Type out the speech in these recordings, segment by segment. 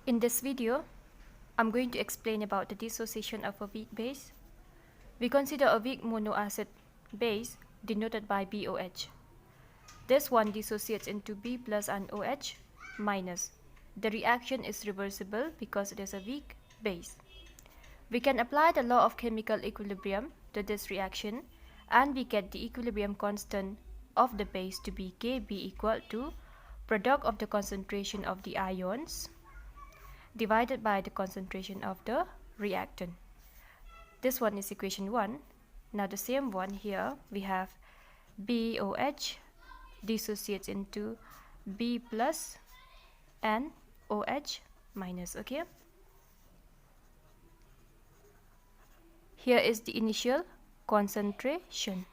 In this video, I'm going to explain about the dissociation of a weak base. We consider a weak monoacid base denoted by BOH. This one dissociates into B plus and OH minus. The reaction is reversible because it is a weak base. We can apply the law of chemical equilibrium to this reaction and we get the equilibrium constant of the base to be Kb equal to product of the concentration of the ions divided by the concentration of the reactant. This one is equation 1. Now the same one here, we have BOH dissociates into B plus and OH minus, okay? Here is the initial concentration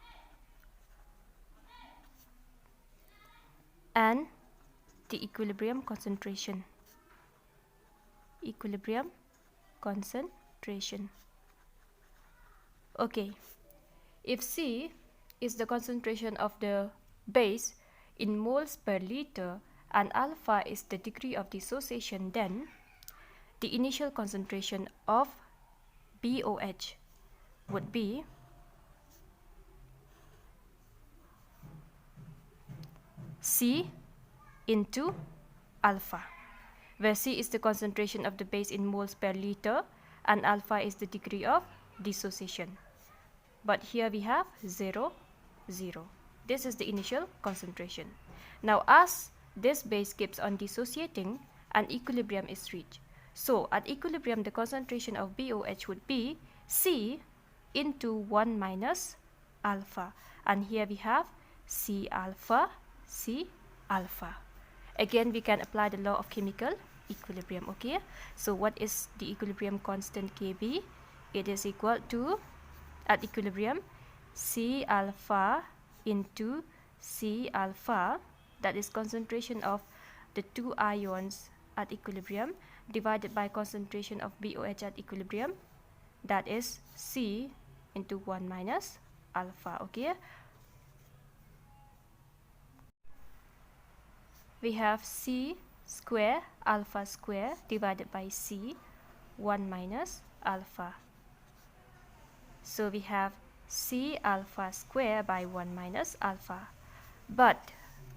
and the equilibrium concentration. Equilibrium concentration. Okay, if C is the concentration of the base in moles per liter and alpha is the degree of dissociation, then the initial concentration of BOH would be C into alpha, where C is the concentration of the base in moles per liter and alpha is the degree of dissociation. But here we have 0, 0. This is the initial concentration. Now as this base keeps on dissociating, an equilibrium is reached. So at equilibrium, the concentration of BOH would be C into 1 minus alpha. And here we have C alpha, C alpha. Again, we can apply the law of chemical equilibrium, okay? So what is the equilibrium constant Kb? It is equal to, at equilibrium, C alpha into C alpha, that is concentration of the two ions at equilibrium, divided by concentration of BOH at equilibrium, that is C into 1 minus alpha, okay? We have C square alpha square divided by C 1 minus alpha. So we have C alpha square by 1 minus alpha. But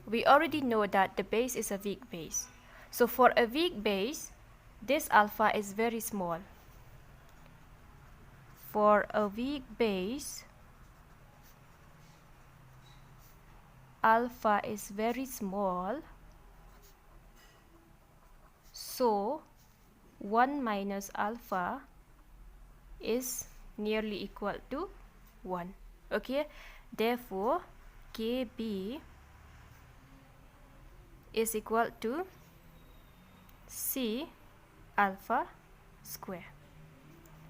we already know that the base is a weak base. So for a weak base, this alpha is very small. For a weak base, alpha is very small. So 1 minus alpha is nearly equal to 1. Okay, therefore Kb is equal to C alpha square.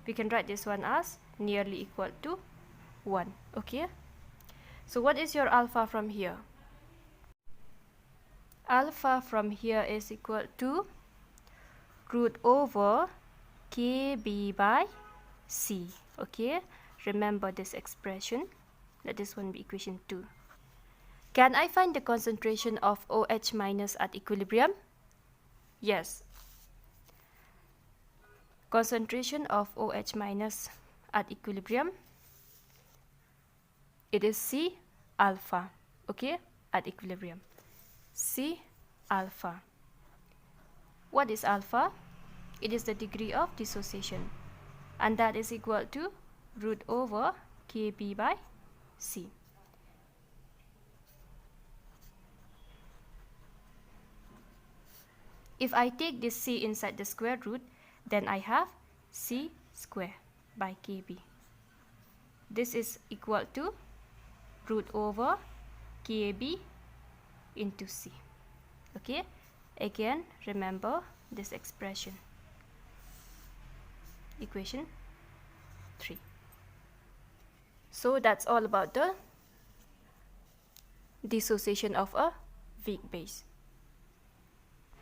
We can write this one as nearly equal to 1. Okay, so what is your alpha from here? Alpha from here is equal to root over Kb by C. Okay, remember this expression. Let this one be equation 2. Can I find the concentration of OH minus at equilibrium? Yes. Concentration of OH minus at equilibrium, it is C alpha, okay, at equilibrium. C alpha. What is alpha? It is the degree of dissociation, and that is equal to root over Kb by C. If I take this C inside the square root, then I have C square by Kb. This is equal to root over Kb into C. Okay, again remember this expression. Equation 3. So that's all about the dissociation of a weak base.